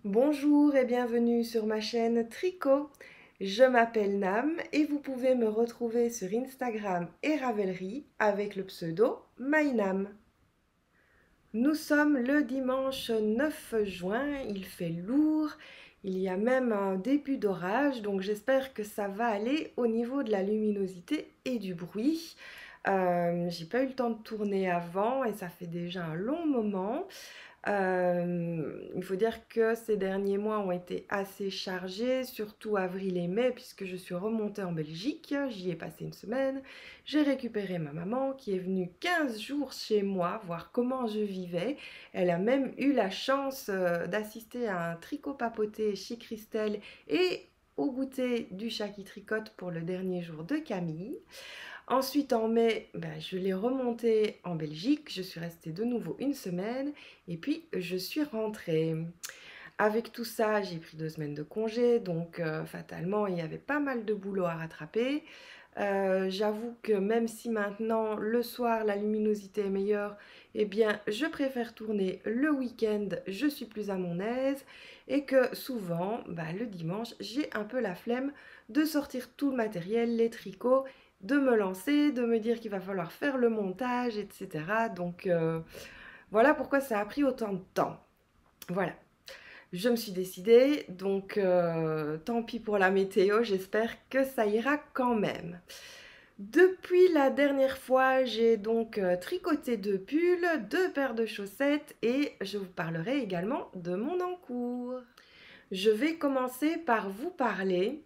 Bonjour et bienvenue sur ma chaîne Tricot. Je m'appelle Nam et vous pouvez me retrouver sur Instagram et Ravelry avec le pseudo MyNam. Nous sommes le dimanche 9 juin, il fait lourd, il y a même un début d'orage, donc j'espère que ça va aller au niveau de la luminosité et du bruit. J'ai pas eu le temps de tourner avant et ça fait déjà un long moment. Il faut dire que ces derniers mois ont été assez chargés, surtout avril et mai, puisque je suis remontée en Belgique. J'y ai passé une semaine. J'ai récupéré ma maman qui est venue 15 jours chez moi voir comment je vivais. Elle a même eu la chance d'assister à un tricot papoté chez Christelle et au goûter du chat qui tricote pour le dernier jour de Camille. Ensuite, en mai, je l'ai remonté en Belgique. Je suis restée de nouveau une semaine et puis je suis rentrée. Avec tout ça, j'ai pris 2 semaines de congé, donc fatalement, il y avait pas mal de boulot à rattraper. J'avoue que même si maintenant, le soir, la luminosité est meilleure, eh bien, je préfère tourner le week-end, je suis plus à mon aise, et que souvent, le dimanche, j'ai un peu la flemme de sortir tout le matériel, les tricots, de me lancer, de me dire qu'il va falloir faire le montage, etc. Donc, voilà pourquoi ça a pris autant de temps. Voilà. Je me suis décidée, donc tant pis pour la météo, j'espère que ça ira quand même. Depuis la dernière fois, j'ai donc tricoté 2 pulls, 2 paires de chaussettes et je vous parlerai également de mon encours. Je vais commencer par vous parler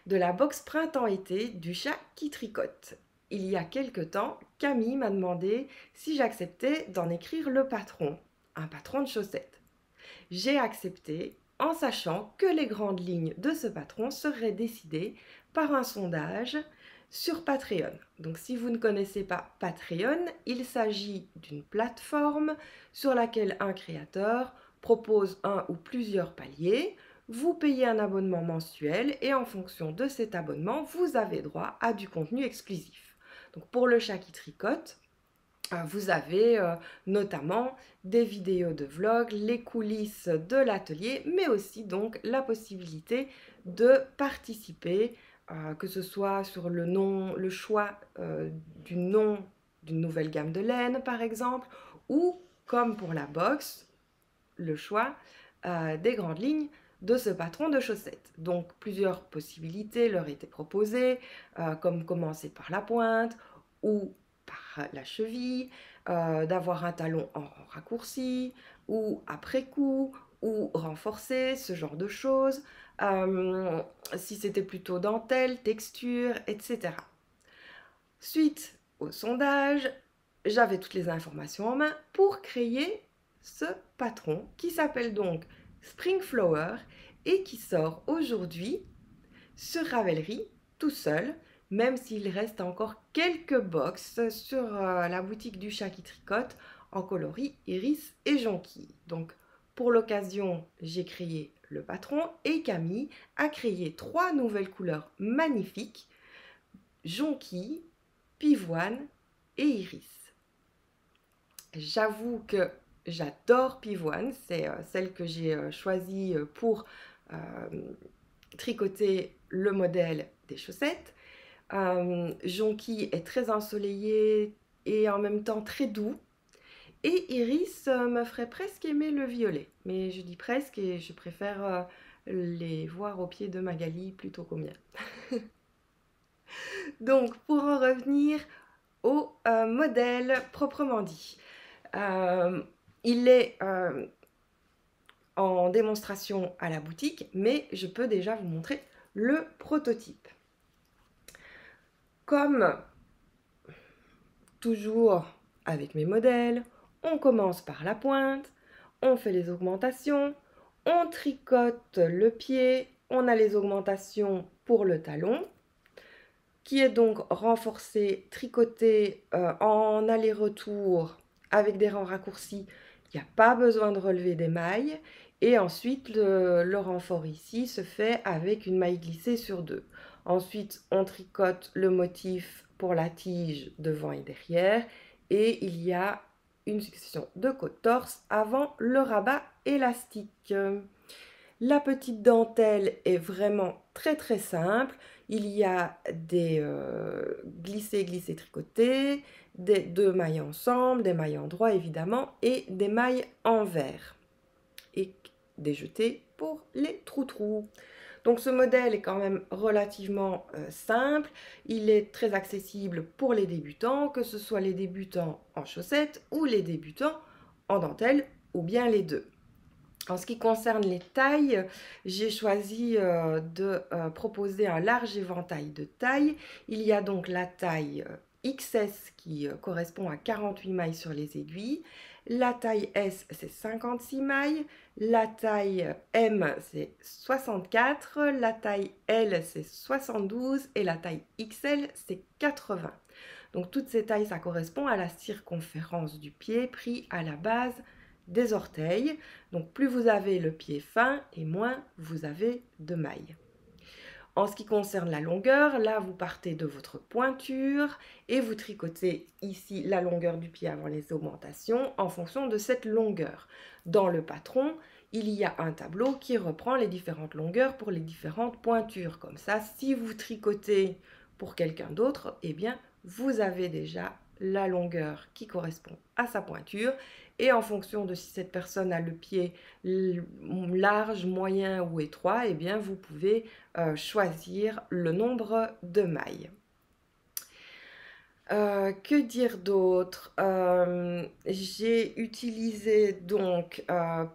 de la box printemps-été du chat qui tricote. Il y a quelque temps, Camille m'a demandé si j'acceptais d'en écrire le patron, un patron de chaussettes. J'ai accepté en sachant que les grandes lignes de ce patron seraient décidées par un sondage sur Patreon. Donc si vous ne connaissez pas Patreon, il s'agit d'une plateforme sur laquelle un créateur propose un ou plusieurs paliers. Vous payez un abonnement mensuel et en fonction de cet abonnement, vous avez droit à du contenu exclusif. Donc pour le chat qui tricote, vous avez notamment des vidéos de vlog, les coulisses de l'atelier, mais aussi donc la possibilité de participer, que ce soit sur le choix du nom d'une nouvelle gamme de laine par exemple, ou comme pour la box, le choix des grandes lignes de ce patron de chaussettes. Donc plusieurs possibilités leur étaient proposées, comme commencer par la pointe ou par la cheville, d'avoir un talon en raccourci ou après coup ou renforcé, ce genre de choses, si c'était plutôt dentelle, texture, etc. Suite au sondage, j'avais toutes les informations en main pour créer ce patron qui s'appelle donc Spring Flower et qui sort aujourd'hui sur Ravelry tout seul, même s'il reste encore quelques box sur la boutique du chat qui tricote en coloris iris et jonquille. Donc pour l'occasion, j'ai créé le patron et Camille a créé 3 nouvelles couleurs magnifiques: jonquille, pivoine et iris. J'avoue que j'adore pivoine, c'est celle que j'ai choisie pour euh, tricoter le modèle des chaussettes. Jonquille est très ensoleillé et en même temps très doux. Et iris me ferait presque aimer le violet, mais je dis presque et je préfère les voir au pied de Magali plutôt qu'au mien. Donc pour en revenir au modèle proprement dit. Il est en démonstration à la boutique, mais je peux déjà vous montrer le prototype. Comme toujours avec mes modèles, on commence par la pointe, on fait les augmentations, on tricote le pied, on a les augmentations pour le talon, qui est donc renforcé, tricoté en aller-retour avec des rangs raccourcis. Il n'y a pas besoin de relever des mailles. Et ensuite, le renfort ici se fait avec une maille glissée sur 2. Ensuite, on tricote le motif pour la tige devant et derrière. Et il y a une succession de côtes torse avant le rabat élastique. La petite dentelle est vraiment très très simple. Il y a des glissés, glissés, tricotés, des deux mailles ensemble, des mailles en droit évidemment et des mailles en vert et des jetés pour les trous-trous. Donc ce modèle est quand même relativement simple, il est très accessible pour les débutants, que ce soit les débutants en chaussettes ou les débutants en dentelle ou bien les deux. En ce qui concerne les tailles, j'ai choisi de proposer un large éventail de tailles. Il y a donc la taille XS qui correspond à 48 mailles sur les aiguilles. La taille S, c'est 56 mailles. La taille M, c'est 64. La taille L, c'est 72. Et la taille XL, c'est 80. Donc toutes ces tailles, ça correspond à la circonférence du pied pris à la base des orteils. Donc plus vous avez le pied fin et moins vous avez de mailles. En ce qui concerne la longueur, là vous partez de votre pointure et vous tricotez ici la longueur du pied avant les augmentations en fonction de cette longueur. Dans le patron, il y a un tableau qui reprend les différentes longueurs pour les différentes pointures. Comme ça, si vous tricotez pour quelqu'un d'autre, eh bien vous avez déjà la longueur qui correspond à sa pointure et en fonction de si cette personne a le pied large, moyen ou étroit, eh bien vous pouvez choisir le nombre de mailles. Que dire d'autre? J'ai utilisé donc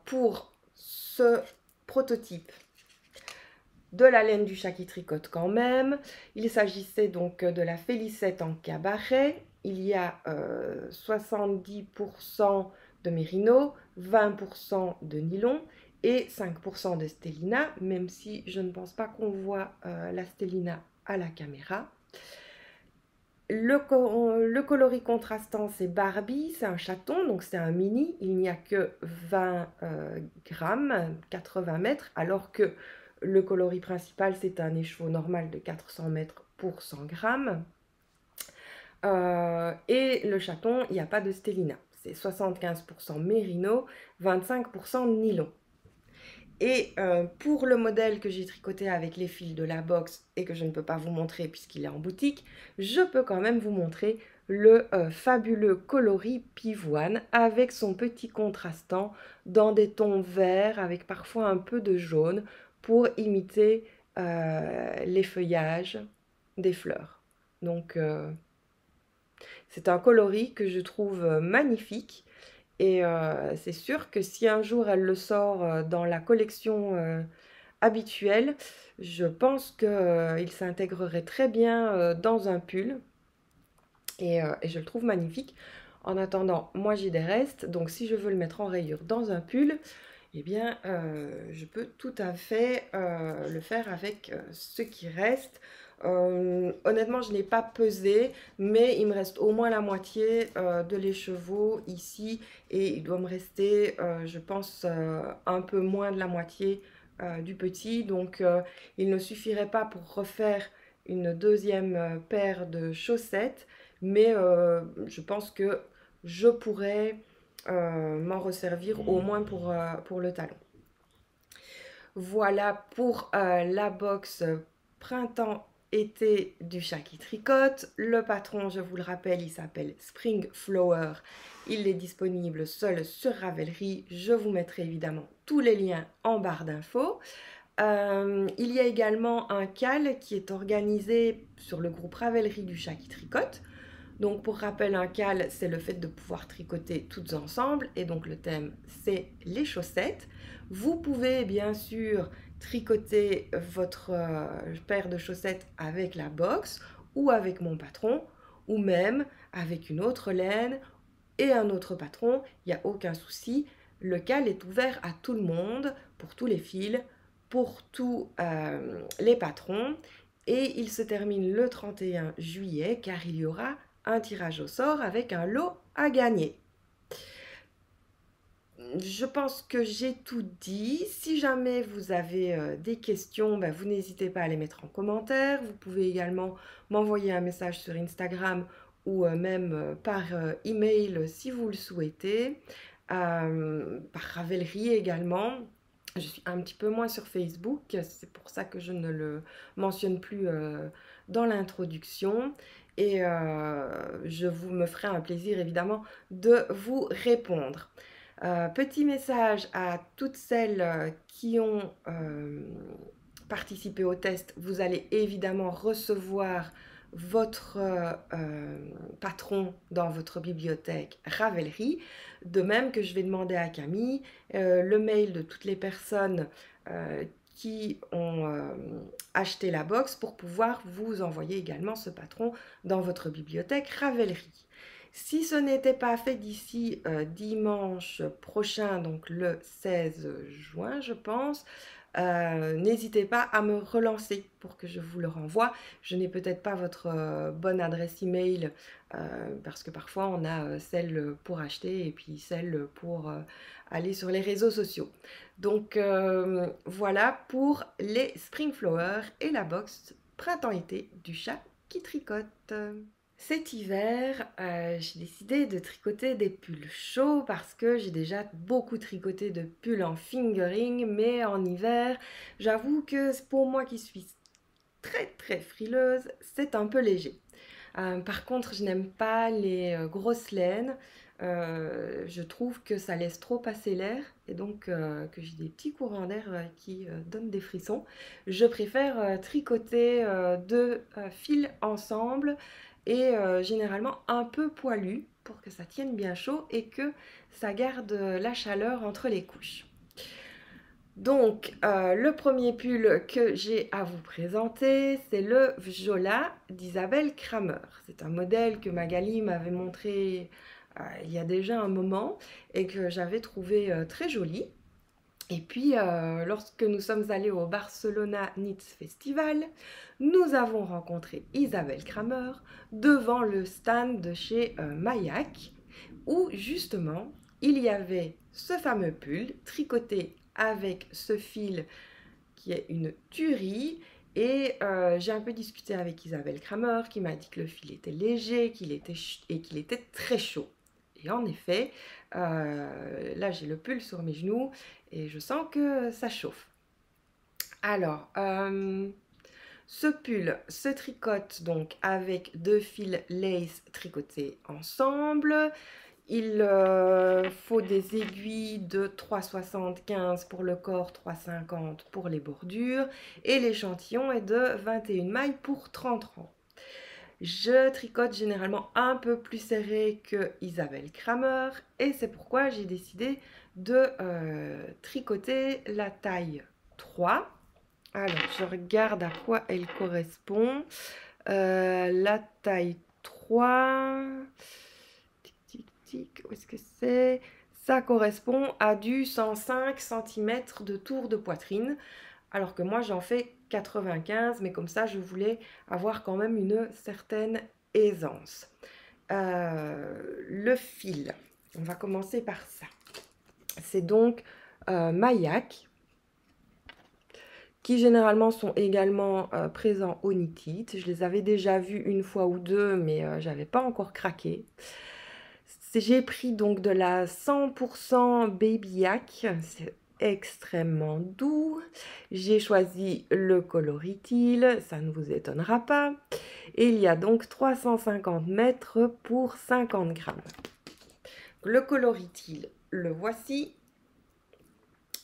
pour ce prototype de la laine du chat qui tricote quand même. Il s'agissait donc de la Félicette en cabaret. Il y a 70% de mérino, 20% de nylon et 5% de stélina, même si je ne pense pas qu'on voit la stélina à la caméra. Le coloris contrastant, c'est Barbie, c'est un chaton, donc c'est un mini. Il n'y a que 20 grammes, 80 mètres, alors que le coloris principal, c'est un écheveau normal de 400 mètres pour 100 grammes. Et le chaton, il n'y a pas de stélina. C'est 75% mérino, 25% nylon. Et pour le modèle que j'ai tricoté avec les fils de la box et que je ne peux pas vous montrer puisqu'il est en boutique, je peux quand même vous montrer le fabuleux coloris pivoine avec son petit contrastant dans des tons verts avec parfois un peu de jaune pour imiter les feuillages des fleurs. Donc c'est un coloris que je trouve magnifique. Et c'est sûr que si un jour elle le sort dans la collection habituelle, je pense qu'il s'intégrerait très bien dans un pull. Et je le trouve magnifique. En attendant, moi j'ai des restes, donc si je veux le mettre en rayure dans un pull, eh bien je peux tout à fait le faire avec ce qui reste. Honnêtement, je n'ai pas pesé, mais il me reste au moins la moitié de l'écheveau ici et il doit me rester, je pense, un peu moins de la moitié du petit. Donc, il ne suffirait pas pour refaire une deuxième paire de chaussettes, mais je pense que je pourrais m'en resservir au moins pour le talon. Voilà pour la box printemps-été du chat qui tricote. Le patron, je vous le rappelle, il s'appelle Spring Flower. Il est disponible seul sur Ravelry. Je vous mettrai évidemment tous les liens en barre d'infos. Il y a également un cal qui est organisé sur le groupe Ravelry du chat qui tricote. Donc pour rappel, un cal, c'est le fait de pouvoir tricoter toutes ensemble. Et donc le thème, c'est les chaussettes. Vous pouvez bien sûr tricoter votre paire de chaussettes avec la box ou avec mon patron ou même avec une autre laine et un autre patron. Il n'y a aucun souci. Le cal est ouvert à tout le monde, pour tous les fils, pour tous les patrons. Et il se termine le 31 juillet car il y aura un tirage au sort avec un lot à gagner. Je pense que j'ai tout dit. Si jamais vous avez des questions, vous n'hésitez pas à les mettre en commentaire. Vous pouvez également m'envoyer un message sur Instagram ou même par email si vous le souhaitez. Par Ravelry également. Je suis un petit peu moins sur Facebook, c'est pour ça que je ne le mentionne plus dans l'introduction. Et je vous me ferai un plaisir évidemment de vous répondre. Petit message à toutes celles qui ont participé au test. Vous allez évidemment recevoir votre patron dans votre bibliothèque Ravelry, de même que je vais demander à Camille le mail de toutes les personnes qui ont acheté la box pour pouvoir vous envoyer également ce patron dans votre bibliothèque Ravelry. Si ce n'était pas fait d'ici dimanche prochain, donc le 16 juin, je pense, n'hésitez pas à me relancer pour que je vous le renvoie. Je n'ai peut-être pas votre bonne adresse email parce que parfois on a celle pour acheter et puis celle pour aller sur les réseaux sociaux. Donc voilà pour les Spring Flowers et la box printemps-été du chat qui tricote. Cet hiver, j'ai décidé de tricoter des pulls chauds parce que j'ai déjà beaucoup tricoté de pulls en fingering, mais en hiver, j'avoue que pour moi qui suis très frileuse, c'est un peu léger. Par contre, je n'aime pas les grosses laines. Je trouve que ça laisse trop passer l'air et donc que j'ai des petits courants d'air qui donnent des frissons. Je préfère tricoter deux fils ensemble et généralement un peu poilu pour que ça tienne bien chaud et que ça garde la chaleur entre les couches. Donc, le premier pull que j'ai à vous présenter, c'est le Vjola d'Isabelle Kramer. C'est un modèle que Magali m'avait montré il y a déjà un moment et que j'avais trouvé très joli. Et puis, lorsque nous sommes allés au Barcelona Knits Festival, nous avons rencontré Isabelle Kramer devant le stand de chez Mayak, où justement, il y avait ce fameux pull tricoté avec ce fil qui est une tuerie. Et j'ai un peu discuté avec Isabelle Kramer qui m'a dit que le fil était léger et qu'il était très chaud. Et en effet, là j'ai le pull sur mes genoux et je sens que ça chauffe. Alors, ce pull se tricote donc avec deux fils lace tricotés ensemble. Il faut des aiguilles de 3,75 pour le corps, 3,50 pour les bordures. Et l'échantillon est de 21 mailles pour 30 rangs. Je tricote généralement un peu plus serré que Isabelle Kramer et c'est pourquoi j'ai décidé de tricoter la taille 3. Alors, je regarde à quoi elle correspond. La taille 3... Où est-ce que c'est? Ça correspond à du 105 cm de tour de poitrine, alors que moi j'en fais 95, mais comme ça je voulais avoir quand même une certaine aisance. Le fil, on va commencer par ça. C'est donc Mayak, qui généralement sont également présents au Knit It. Je les avais déjà vus une fois ou deux, mais j'avais pas encore craqué. J'ai pris donc de la 100% Baby Yak, c'est extrêmement doux. J'ai choisi le Coloris-Til, ça ne vous étonnera pas. Et il y a donc 350 mètres pour 50 grammes. Le Coloris-Til, le voici.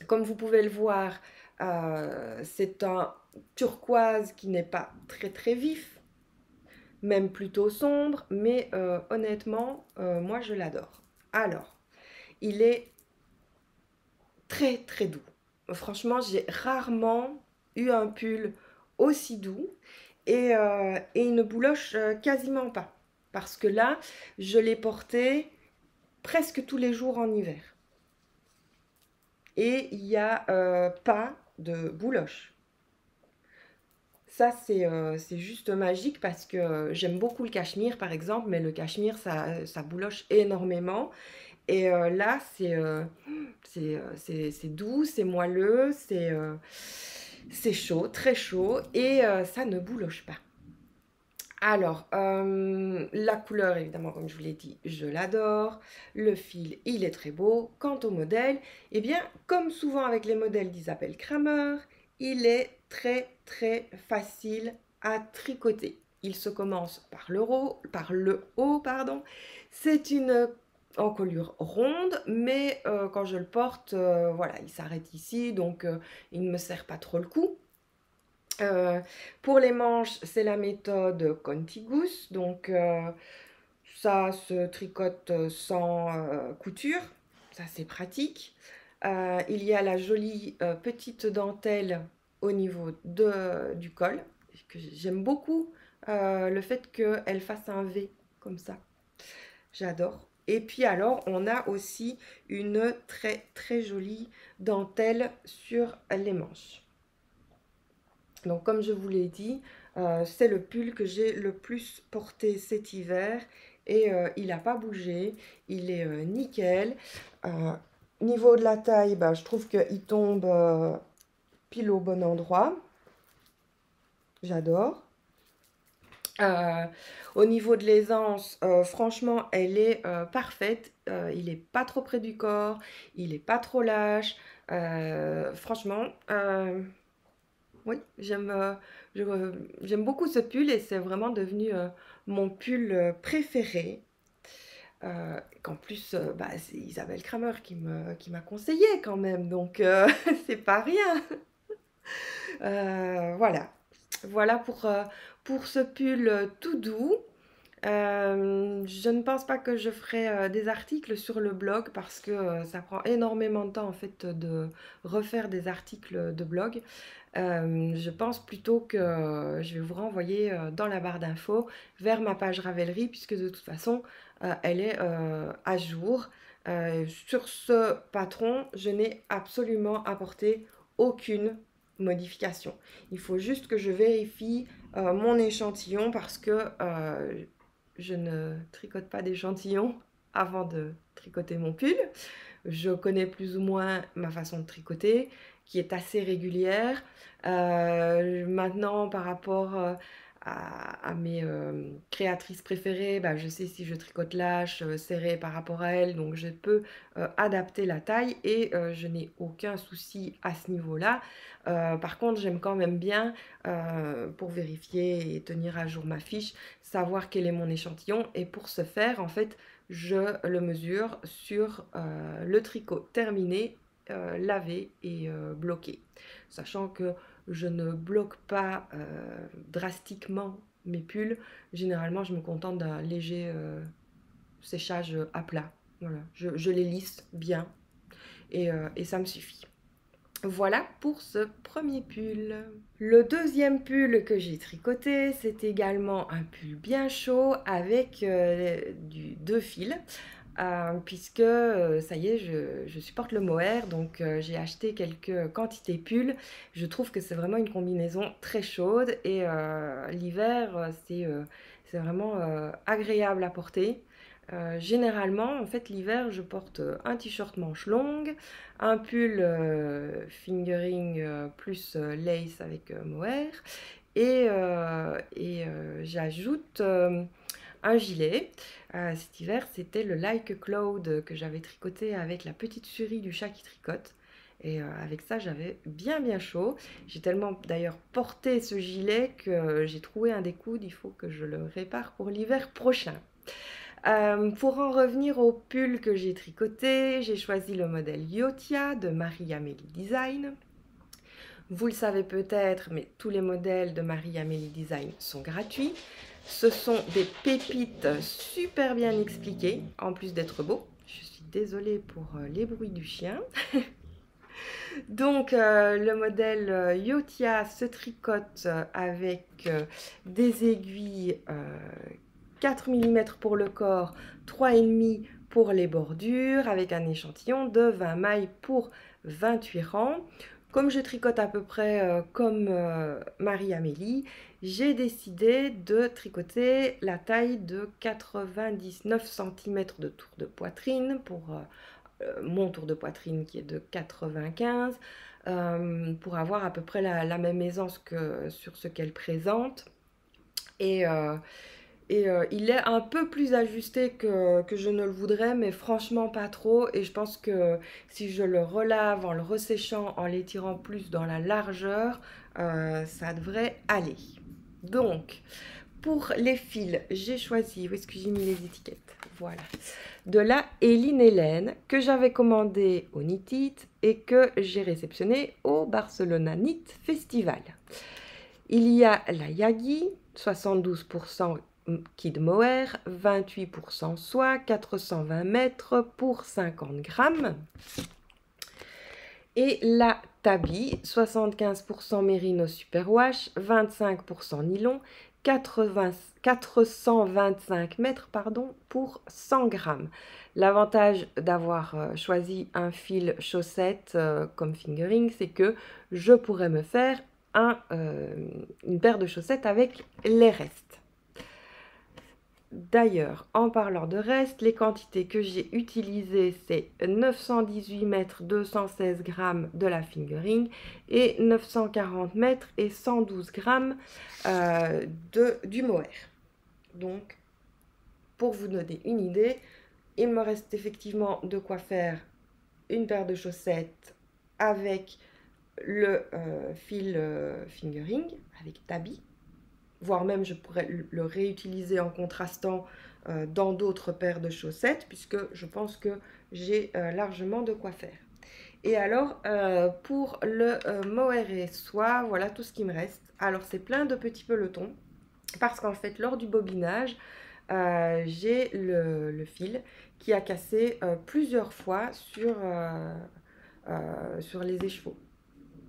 Comme vous pouvez le voir, c'est un turquoise qui n'est pas très vif, même plutôt sombre, mais honnêtement, moi je l'adore. Alors, il est très doux. Franchement, j'ai rarement eu un pull aussi doux et il ne bouloche quasiment pas. Parce que là, je l'ai porté presque tous les jours en hiver. Et il n'y a pas de bouloche. Ça, c'est juste magique parce que j'aime beaucoup le cachemire, par exemple, mais le cachemire, ça bouloche énormément. Et là, c'est doux, c'est moelleux, c'est chaud, très chaud, et ça ne bouloche pas. Alors, la couleur, évidemment, comme je vous l'ai dit, je l'adore. Le fil, il est très beau. Quant au modèle, eh bien, comme souvent avec les modèles d'Isabelle Kramer, il est très, très facile à tricoter. Il se commence par le haut, pardon. C'est une encolure ronde, mais quand je le porte, voilà, il s'arrête ici, donc il ne me serre pas trop le cou. Euh, pour les manches, c'est la méthode Contigus, donc ça se tricote sans couture, ça c'est pratique. Il y a la jolie petite dentelle au niveau du col, que j'aime beaucoup le fait qu'elle fasse un V comme ça, j'adore. Et puis alors, on a aussi une très très jolie dentelle sur les manches. Donc comme je vous l'ai dit, c'est le pull que j'ai le plus porté cet hiver et il n'a pas bougé, il est nickel. Euh, Niveau de la taille, bah, je trouve qu'il tombe pile au bon endroit, j'adore. Euh, Au niveau de l'aisance, franchement, elle est parfaite. Il n'est pas trop près du corps, il n'est pas trop lâche. Franchement, oui, j'aime beaucoup ce pull et c'est vraiment devenu mon pull préféré. Qu'en plus, bah, c'est Isabelle Kramer qui m'a conseillé quand même, donc c'est pas rien. Voilà, voilà pour ce pull tout doux. Je ne pense pas que je ferai des articles sur le blog parce que ça prend énormément de temps en fait de refaire des articles de blog. Je pense plutôt que je vais vous renvoyer dans la barre d'infos vers ma page Ravelry puisque de toute façon elle est à jour. Sur ce patron, je n'ai absolument apporté aucune modification. Il faut juste que je vérifie mon échantillon parce que je ne tricote pas d'échantillon avant de tricoter mon pull. Je connais plus ou moins ma façon de tricoter, qui est assez régulière. Maintenant, par rapport à mes créatrices préférées, bah, je sais si je tricote lâche, serré par rapport à elles, donc je peux adapter la taille et je n'ai aucun souci à ce niveau-là. Par contre, j'aime quand même bien, pour vérifier et tenir à jour ma fiche, savoir quel est mon échantillon et pour ce faire, en fait, je le mesure sur le tricot terminé, lavé et bloqué. Sachant que je ne bloque pas drastiquement mes pulls, généralement je me contente d'un léger séchage à plat. Voilà, je les lisse bien et ça me suffit. Voilà pour ce premier pull. Le deuxième pull que j'ai tricoté, c'est également un pull bien chaud avec deux fils. Puisque ça y est, je supporte le mohair, donc j'ai acheté quelques quantités pulls. Je trouve que c'est vraiment une combinaison très chaude et l'hiver, c'est vraiment agréable à porter. Généralement, en fait, l'hiver, je porte un t-shirt manche longue, un pull fingering plus lace avec mohair et j'ajoute un gilet. Cet hiver, c'était le Like a Cloud que j'avais tricoté avec la petite Suri du chat qui tricote. Et avec ça, j'avais bien bien chaud. J'ai tellement d'ailleurs porté ce gilet que j'ai trouvé un des coudes. Il faut que je le répare pour l'hiver prochain. Pour en revenir au pull que j'ai tricoté, j'ai choisi le modèle Yotia de Marie-Amélie Design. Vous le savez peut-être, mais tous les modèles de Marie-Amélie Design sont gratuits. Ce sont des pépites super bien expliquées, en plus d'être beaux. Je suis désolée pour les bruits du chien. Donc le modèle Yotia se tricote avec des aiguilles 4 mm pour le corps, 3,5 pour les bordures, avec un échantillon de 20 mailles pour 28 rangs. Comme je tricote à peu près comme Marie-Amélie, j'ai décidé de tricoter la taille de 99 cm de tour de poitrine pour mon tour de poitrine qui est de 95 pour avoir à peu près la même aisance que sur ce qu'elle présente. Et, il est un peu plus ajusté que je ne le voudrais, mais franchement pas trop. Et je pense que si je le relave en le resséchant, en l'étirant plus dans la largeur, ça devrait aller. Donc, pour les fils, j'ai choisi, où est-ce que j'ai mis les étiquettes? Voilà. De la Eline Hélène que j'avais commandé au Knit It et que j'ai réceptionné au Barcelona Knit Festival. Il y a la Yagi, 72% Kid Mohair, 28% soie, 420 mètres pour 50 grammes. Et la Tabi, 75% Merino Superwash, 25% nylon, 425 mètres pour 100 grammes. L'avantage d'avoir choisi un fil chaussette comme fingering, c'est que je pourrais me faire une paire de chaussettes avec les restes. D'ailleurs, en parlant de reste, les quantités que j'ai utilisées, c'est 918 mètres, 216 grammes de la fingering et 940 mètres et 112 grammes du mohair. Donc, pour vous donner une idée, il me reste effectivement de quoi faire une paire de chaussettes avec le fil fingering, avec Tabi. Voire même je pourrais le réutiliser en contrastant dans d'autres paires de chaussettes, puisque je pense que j'ai largement de quoi faire. Et alors, pour le mohair et soie, voilà tout ce qui me reste. Alors, c'est plein de petits pelotons, parce qu'en fait, lors du bobinage, j'ai le fil qui a cassé plusieurs fois sur les écheveaux.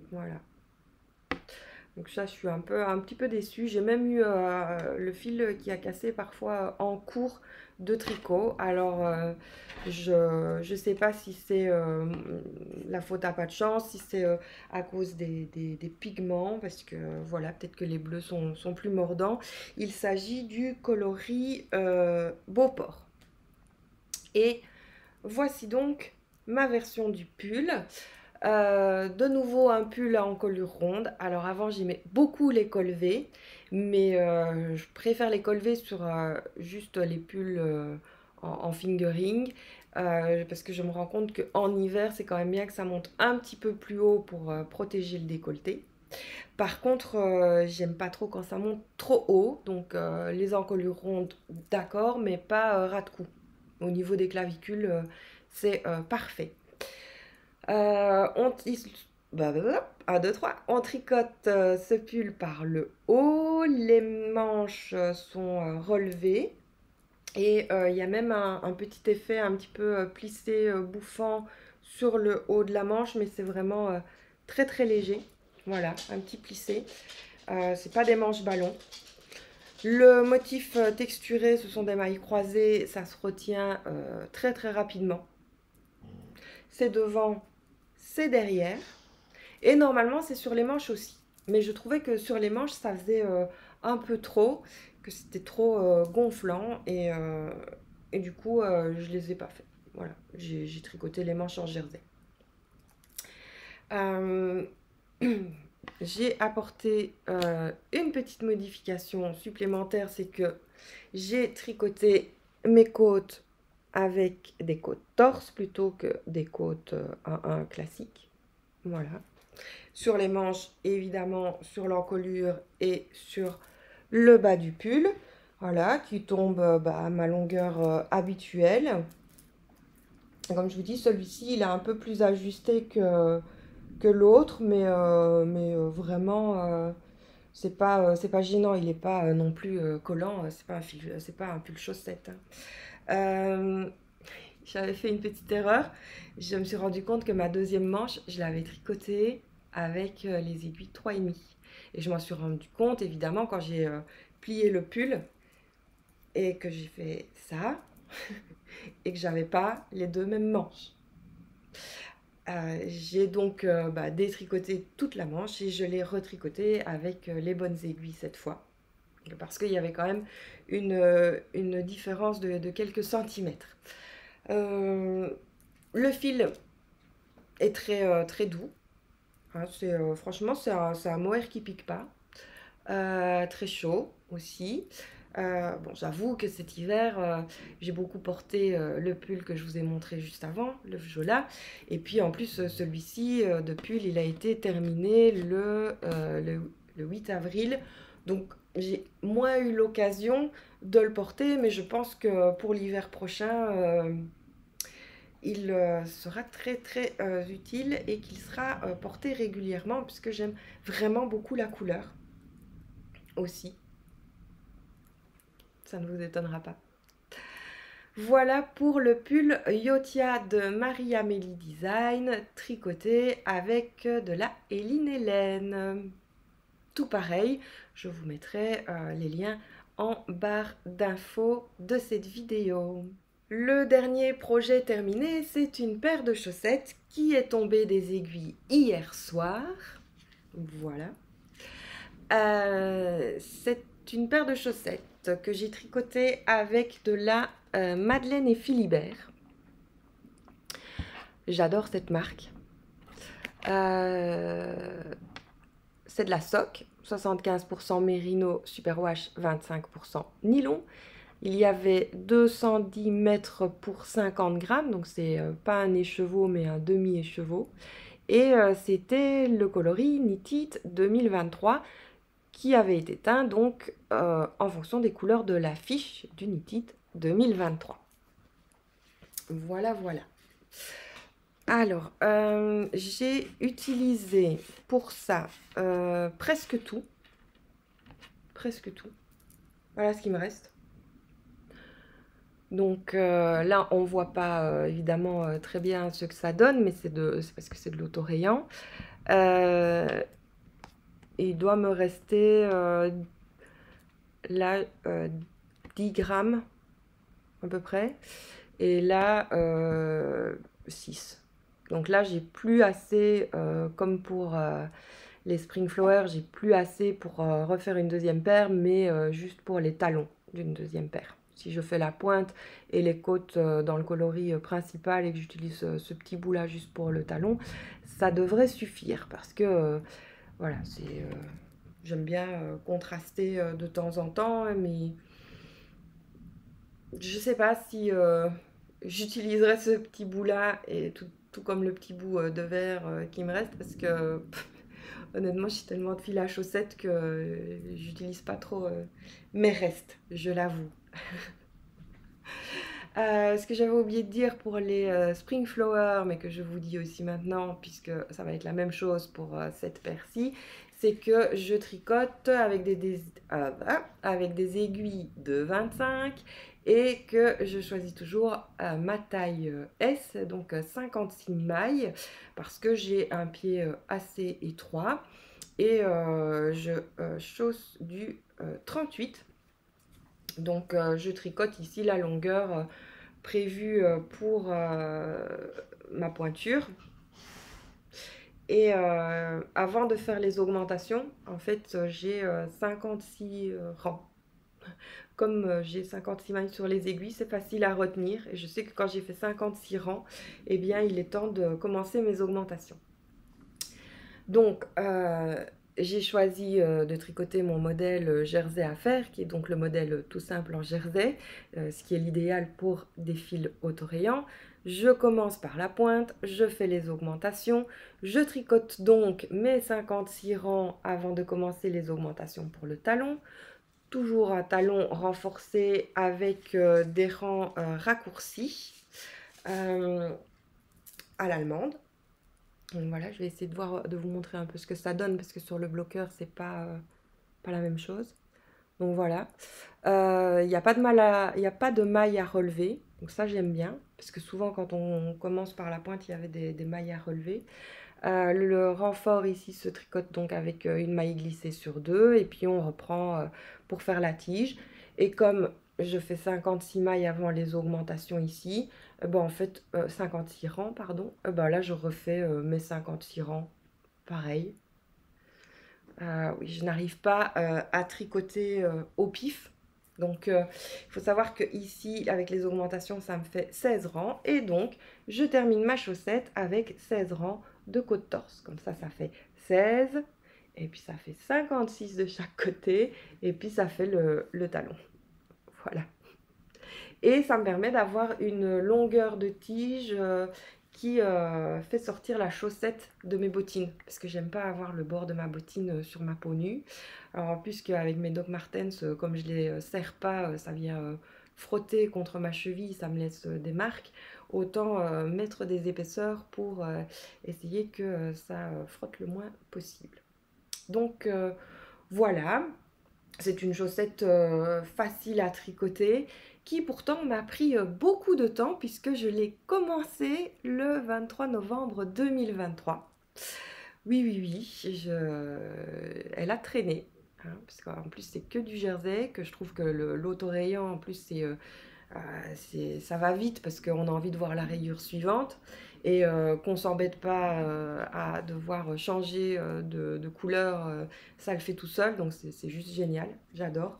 Voilà. Donc ça, je suis un petit peu déçue. J'ai même eu le fil qui a cassé parfois en cours de tricot. Alors, je ne sais pas si c'est la faute à pas de chance, si c'est à cause des pigments, parce que voilà, peut-être que les bleus sont plus mordants. Il s'agit du coloris Beauport. Et voici donc ma version du pull. De nouveau un pull à encolure ronde. Alors avant j'aimais beaucoup les col V, mais je préfère les col V sur juste les pulls en fingering, parce que je me rends compte qu'en hiver c'est quand même bien que ça monte un petit peu plus haut pour protéger le décolleté. Par contre, j'aime pas trop quand ça monte trop haut, donc les encolures rondes d'accord, mais pas ras de cou. Au niveau des clavicules, c'est parfait. On, 1, 2, 3. On tricote ce pull par le haut. Les manches sont relevées. Et il y a même un petit effet un petit peu plissé, bouffant sur le haut de la manche. Mais c'est vraiment très très léger. Voilà, un petit plissé. C'est pas des manches ballon. Le motif texturé, ce sont des mailles croisées. Ça se retient très très rapidement. C'est devant, c'est derrière. Et normalement, c'est sur les manches aussi. Mais je trouvais que sur les manches, ça faisait un peu trop, que c'était trop gonflant. Et du coup, je les ai pas fait. Voilà, j'ai tricoté les manches en jersey. J'ai apporté une petite modification supplémentaire, c'est que j'ai tricoté mes côtes avec des côtes torse plutôt que des côtes 1-1 classiques. Voilà. Sur les manches, évidemment, sur l'encolure et sur le bas du pull. Voilà, qui tombe à ma longueur habituelle. Comme je vous dis, celui-ci, il est un peu plus ajusté que l'autre, mais vraiment, c'est pas gênant. Il n'est pas non plus collant. C'est pas un pull chaussette. J'avais fait une petite erreur. Je me suis rendu compte que ma deuxième manche, je l'avais tricotée avec les aiguilles 3,5. Et je m'en suis rendu compte, évidemment, quand j'ai plié le pull et que j'ai fait ça et que j'avais pas les deux mêmes manches. J'ai donc détricoté toute la manche et je l'ai retricotée avec les bonnes aiguilles cette fois. Parce qu'il y avait quand même une différence de quelques centimètres. Le fil est très doux. Hein, franchement, c'est un mohair qui pique pas. Très chaud. aussi. Bon, j'avoue que cet hiver, j'ai beaucoup porté le pull que je vous ai montré juste avant, le Vjola. Et puis en plus, celui-ci de pull, il a été terminé le 8 avril. Donc j'ai moins eu l'occasion de le porter, mais je pense que pour l'hiver prochain, il sera très très utile et qu'il sera porté régulièrement puisque j'aime vraiment beaucoup la couleur aussi. Ça ne vous étonnera pas. Voilà pour le pull Yotia de Marie-Amélie Design, tricoté avec de la Éline Hélène. Tout pareil, je vous mettrai les liens en barre d'infos de cette vidéo. Le dernier projet terminé, c'est une paire de chaussettes qui est tombée des aiguilles hier soir. Voilà. C'est une paire de chaussettes que j'ai tricotée avec de la Madeleine et Philibert. J'adore cette marque. C'est de la sock, 75% mérino, superwash, 25% nylon. Il y avait 210 mètres pour 50 grammes, donc c'est pas un écheveau mais un demi-écheveau. Et c'était le coloris Knit-It 2023 qui avait été teint donc en fonction des couleurs de l'affiche du Knit-It 2023. Voilà, voilà. Alors, j'ai utilisé pour ça presque tout. Presque tout. Voilà ce qui me reste. Donc là, on ne voit pas évidemment très bien ce que ça donne, mais c'est parce que c'est de l'autorayant. Il doit me rester là 10 grammes à peu près. Et là, 6. Donc là, j'ai plus assez, comme pour les Spring Flower, j'ai plus assez pour refaire une deuxième paire, mais juste pour les talons d'une deuxième paire. Si je fais la pointe et les côtes dans le coloris principal et que j'utilise ce petit bout là juste pour le talon, ça devrait suffire parce que voilà, j'aime bien contraster de temps en temps, mais je sais pas si j'utiliserai ce petit bout là et tout comme le petit bout de verre qui me reste parce que honnêtement j'ai tellement de fil à chaussettes que j'utilise pas trop mes restes, je l'avoue. Ce que j'avais oublié de dire pour les Spring Flower, mais que je vous dis aussi maintenant, puisque ça va être la même chose pour cette paire-ci, c'est que je tricote avec avec des aiguilles de 25 et que je choisis toujours ma taille S, donc 56 mailles, parce que j'ai un pied assez étroit et je chausse du 38. Donc je tricote ici la longueur prévue pour ma pointure. Et avant de faire les augmentations, en fait, j'ai 56 rangs. Comme j'ai 56 mailles sur les aiguilles, c'est facile à retenir. Et je sais que quand j'ai fait 56 rangs, eh bien, il est temps de commencer mes augmentations. Donc, j'ai choisi de tricoter mon modèle jersey à faire, qui est donc le modèle tout simple en jersey, ce qui est l'idéal pour des fils autorayants. Je commence par la pointe, je fais les augmentations, je tricote donc mes 56 rangs avant de commencer les augmentations pour le talon. Toujours un talon renforcé avec des rangs raccourcis à l'allemande. Donc voilà, je vais essayer de vous montrer un peu ce que ça donne parce que sur le bloqueur, c'est pas la même chose. Donc voilà, il n'y a pas de maille à relever, donc ça j'aime bien parce que souvent quand on commence par la pointe, il y avait des mailles à relever. Le renfort ici se tricote donc avec une maille glissée sur deux et puis on reprend pour faire la tige. Et comme je fais 56 mailles avant les augmentations ici, ben en fait 56 rangs pardon, ben là je refais mes 56 rangs pareil. Oui, je n'arrive pas à tricoter au pif. Donc, il faut savoir que ici, avec les augmentations, ça me fait 16 rangs. Et donc, je termine ma chaussette avec 16 rangs de côte torse. Comme ça fait 16. et puis ça fait 56 de chaque côté, et puis ça fait le talon. Voilà. Et ça me permet d'avoir une longueur de tige qui fait sortir la chaussette de mes bottines, parce que j'aime pas avoir le bord de ma bottine sur ma peau nue. Alors en plus qu'avec mes Doc Martens, comme je les serre pas, ça vient frotter contre ma cheville, ça me laisse des marques. Autant mettre des épaisseurs pour essayer que ça frotte le moins possible. Donc voilà, c'est une chaussette facile à tricoter qui pourtant m'a pris beaucoup de temps puisque je l'ai commencé le 23 novembre 2023. Oui, oui, oui, elle a traîné, hein, parce qu'en plus c'est que du jersey, que je trouve que l'autorayant en plus ça va vite parce qu'on a envie de voir la rayure suivante et qu'on s'embête pas à devoir changer de couleur, ça le fait tout seul, donc c'est juste génial, j'adore.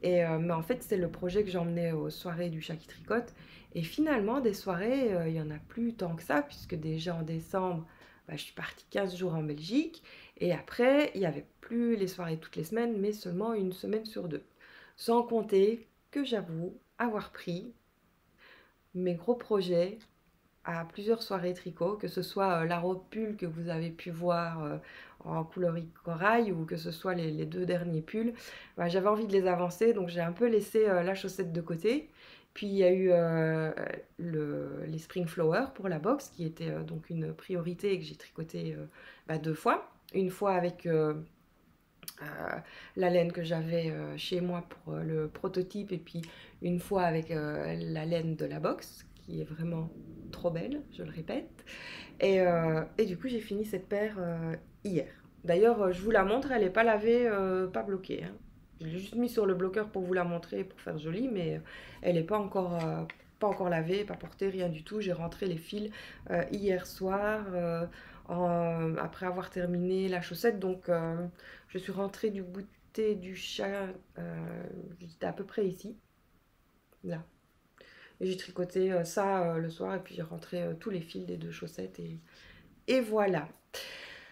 Et mais en fait, c'est le projet que j'emmenais aux soirées du Chat qui tricote. Et finalement, des soirées, il n'y en a plus tant que ça, puisque déjà en décembre, bah, je suis partie 15 jours en Belgique. Et après, il n'y avait plus les soirées toutes les semaines, mais seulement une semaine sur deux. Sans compter que j'avoue avoir pris mes gros projets à plusieurs soirées tricot, que ce soit la robe pull que vous avez pu voir en coloris corail ou que ce soit les deux derniers pulls. Bah, j'avais envie de les avancer, donc j'ai un peu laissé la chaussette de côté. Puis il y a eu les Spring Flower pour la box, qui était donc une priorité et que j'ai tricoté deux fois. Une fois avec la laine que j'avais chez moi pour le prototype et puis une fois avec la laine de la box qui est vraiment trop belle, je le répète. Et du coup j'ai fini cette paire hier. D'ailleurs je vous la montre, elle n'est pas lavée, pas bloquée, hein. Je l'ai juste mis sur le bloqueur pour vous la montrer, pour faire joli, mais elle n'est pas encore lavée, pas portée, rien du tout. J'ai rentré les fils hier soir après avoir terminé la chaussette, donc je suis rentrée du goûter du chat, j'étais à peu près ici, là. Et j'ai tricoté ça le soir et puis j'ai rentré tous les fils des deux chaussettes et voilà.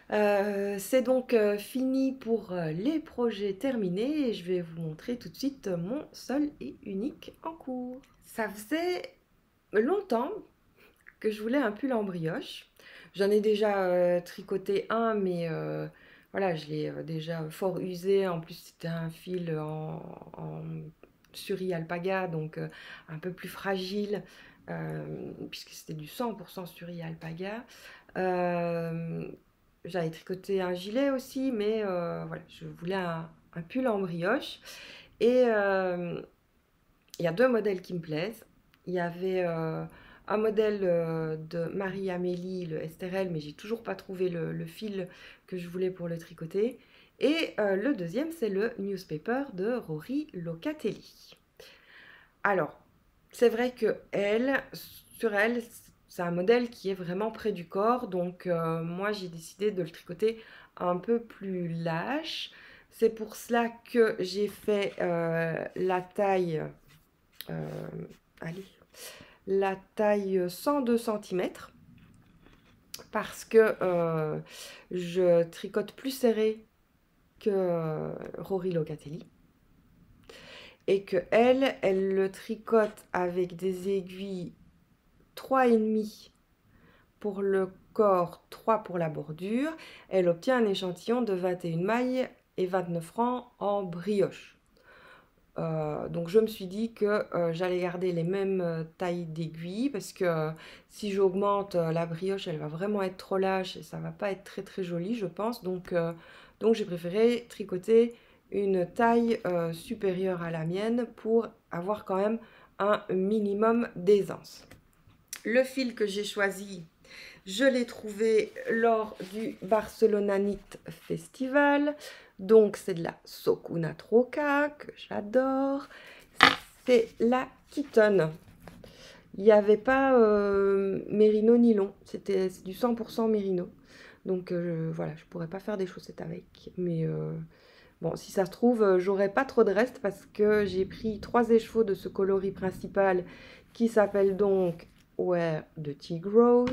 C'est donc fini pour les projets terminés et je vais vous montrer tout de suite mon seul et unique en cours. Ça faisait longtemps que je voulais un pull en brioche. J'en ai déjà tricoté un, mais voilà, je l'ai déjà fort usé. En plus, c'était un fil en suri alpaga, donc un peu plus fragile, puisque c'était du 100% suri alpaga. J'avais tricoté un gilet aussi, mais voilà, je voulais un pull en brioche. Et il y a deux modèles qui me plaisent. Il y avait un modèle de Marie-Amélie, le STRL, mais j'ai toujours pas trouvé le fil que je voulais pour le tricoter. Et le deuxième, c'est le Newspaper de Rory Locatelli. Alors, c'est vrai que sur elle, c'est un modèle qui est vraiment près du corps, donc moi j'ai décidé de le tricoter un peu plus lâche. C'est pour cela que j'ai fait la taille, allez, la taille 102 cm, parce que je tricote plus serré que Rory Locatelli. Et que elle le tricote avec des aiguilles 3,5 pour le corps, 3 pour la bordure. Elle obtient un échantillon de 21 mailles et 29 rangs en brioche. Donc je me suis dit que j'allais garder les mêmes tailles d'aiguilles parce que si j'augmente la brioche, elle va vraiment être trop lâche et ça va pas être très très joli, je pense. Donc j'ai préféré tricoter une taille supérieure à la mienne pour avoir quand même un minimum d'aisance. Le fil que j'ai choisi, je l'ai trouvé lors du Barcelona Knit Festival. Donc, c'est de la Sokuna Troca, que j'adore. C'est la Kitten. Il n'y avait pas mérino nylon. C'est du 100% mérino. Donc, voilà, je ne pourrais pas faire des chaussettes avec. Mais bon, si ça se trouve, j'aurai pas trop de reste parce que j'ai pris 3 écheveaux de ce coloris principal qui s'appelle donc Where the Tea Grows.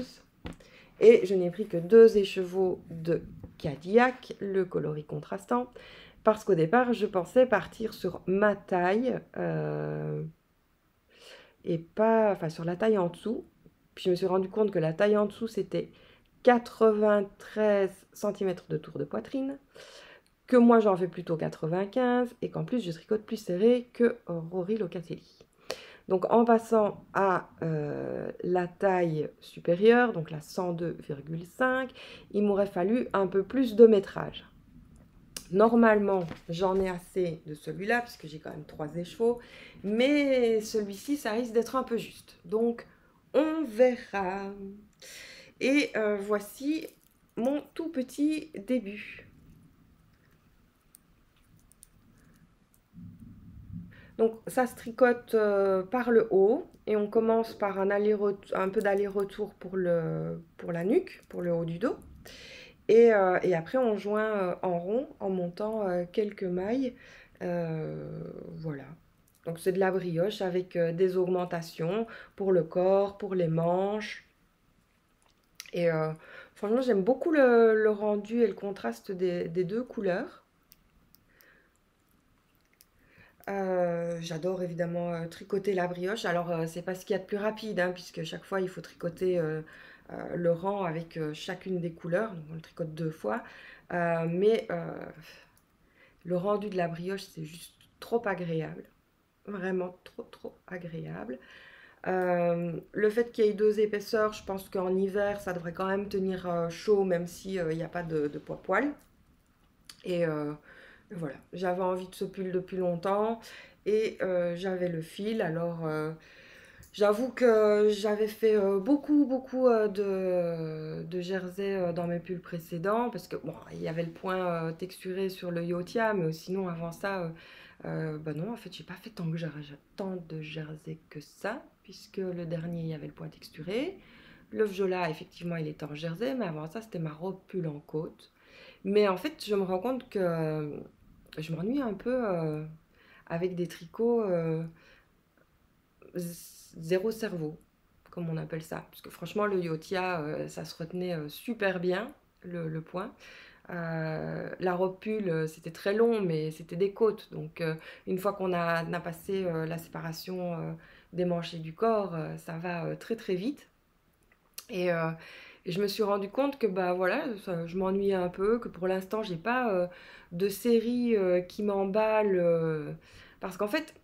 Et je n'ai pris que 2 écheveaux de Cadillac, le coloris contrastant, parce qu'au départ, je pensais partir sur ma taille et pas, enfin sur la taille en dessous. Puis je me suis rendu compte que la taille en dessous, c'était 93 cm de tour de poitrine, que moi j'en fais plutôt 95 et qu'en plus je tricote plus serré que Rory Locatelli. Donc en passant à la taille supérieure, donc la 102,5, il m'aurait fallu un peu plus de métrage. Normalement, j'en ai assez de celui-là, puisque j'ai quand même 3 écheveaux, mais celui-ci, ça risque d'être un peu juste. Donc, on verra. Et voici mon tout petit début. Donc, ça se tricote par le haut, et on commence par un peu d'aller-retour pour la nuque, pour le haut du dos. Et après, on joint en rond en montant quelques mailles. Voilà. Donc, c'est de la brioche avec des augmentations pour le corps, pour les manches. Et franchement, j'aime beaucoup le rendu et le contraste des deux couleurs. J'adore évidemment tricoter la brioche. Alors, c'est pas ce qu'il y a de plus rapide, hein, puisque chaque fois, il faut tricoter le rang avec chacune des couleurs. Donc, on le tricote 2 fois. Mais le rendu de la brioche, c'est juste trop agréable. Vraiment trop, trop agréable. Le fait qu'il y ait 2 épaisseurs, je pense qu'en hiver, ça devrait quand même tenir chaud, même s'il n'y a pas de poil. Et voilà, j'avais envie de ce pull depuis longtemps et j'avais le fil. Alors, j'avoue que j'avais fait beaucoup, beaucoup de jersey dans mes pulls précédents parce que bon, il y avait le point texturé sur le Yotia, mais sinon avant ça, bah non, en fait, j'ai pas fait tant de jersey que ça, puisque le dernier, il y avait le point texturé. Le viola, effectivement, il était en jersey, mais avant ça, c'était ma robe pull en côte. Mais en fait, je me rends compte que je m'ennuie un peu avec des tricots zéro cerveau, comme on appelle ça. Parce que franchement, le Yotia, ça se retenait super bien, le point. La robe pull, c'était très long, mais c'était des côtes. Donc, une fois qu'on a passé la séparation des manches et du corps, ça va très très vite. Et, je me suis rendu compte que bah voilà, je m'ennuyais un peu, que pour l'instant, j'ai pas de série qui m'emballe. Parce qu'en fait,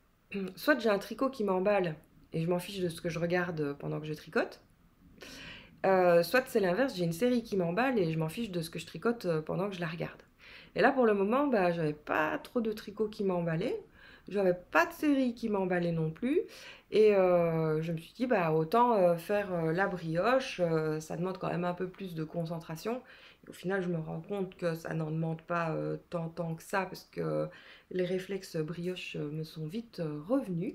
soit j'ai un tricot qui m'emballe et je m'en fiche de ce que je regarde pendant que je tricote. Soit c'est l'inverse, j'ai une série qui m'emballe et je m'en fiche de ce que je tricote pendant que je la regarde. Et là, pour le moment, bah, j'avais pas trop de tricots qui m'emballaient. J'avais pas de série qui m'emballait non plus. Et je me suis dit, bah, autant faire la brioche. Ça demande quand même un peu plus de concentration. Et au final, je me rends compte que ça n'en demande pas tant que ça parce que les réflexes brioche me sont vite revenus.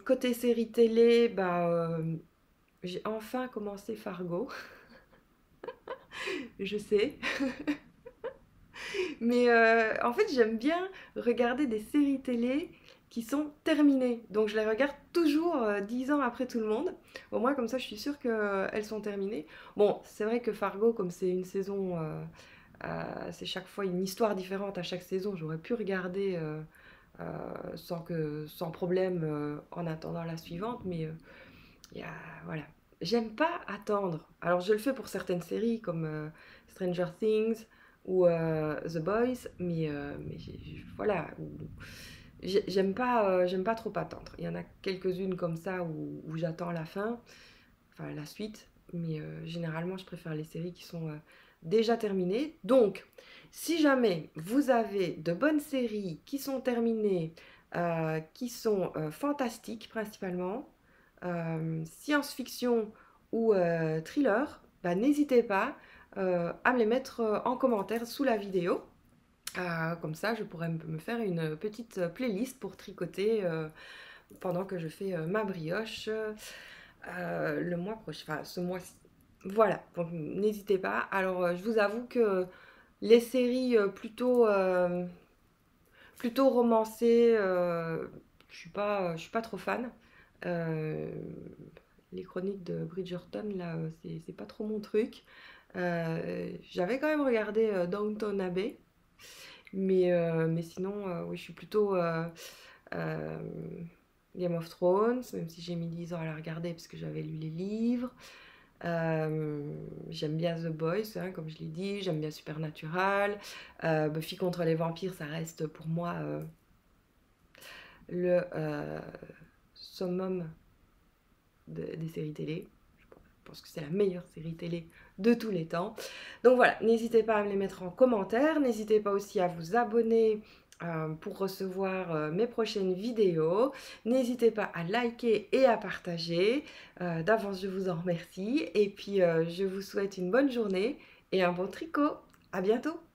Côté série télé, bah, j'ai enfin commencé Fargo, je sais. Mais en fait, j'aime bien regarder des séries télé qui sont terminées. Donc je les regarde toujours 10 ans après tout le monde. Au moins comme ça, je suis sûre qu'elles sont terminées. Bon, c'est vrai que Fargo, comme c'est une saison, c'est chaque fois une histoire différente à chaque saison, j'aurais pu regarder sans problème en attendant la suivante. Mais il y a, voilà. J'aime pas attendre. Alors je le fais pour certaines séries comme Stranger Things ou The Boys, mais voilà, j'aime pas trop attendre. Il y en a quelques-unes comme ça où j'attends la fin, enfin la suite, mais généralement je préfère les séries qui sont déjà terminées. Donc, si jamais vous avez de bonnes séries qui sont terminées, qui sont fantastiques principalement, science-fiction ou thriller, bah, n'hésitez pas à me les mettre en commentaire sous la vidéo. Comme ça, je pourrais me faire une petite playlist pour tricoter pendant que je fais ma brioche le mois prochain, enfin ce mois-ci. Voilà, donc n'hésitez pas. Alors, je vous avoue que les séries plutôt romancées, je suis pas trop fan. Euh, les chroniques de Bridgerton, là, c'est pas trop mon truc. J'avais quand même regardé Downton Abbey, mais sinon, oui, je suis plutôt euh, Game of Thrones, même si j'ai mis 10 ans à la regarder parce que j'avais lu les livres. J'aime bien The Boys, hein, comme je l'ai dit, j'aime bien Supernatural. Buffy contre les vampires, ça reste pour moi le summum des séries télé. Je pense que c'est la meilleure série télé de tous les temps. Donc voilà, n'hésitez pas à me les mettre en commentaire. N'hésitez pas aussi à vous abonner pour recevoir mes prochaines vidéos. N'hésitez pas à liker et à partager. D'avance, je vous en remercie. Et puis, je vous souhaite une bonne journée et un bon tricot. À bientôt!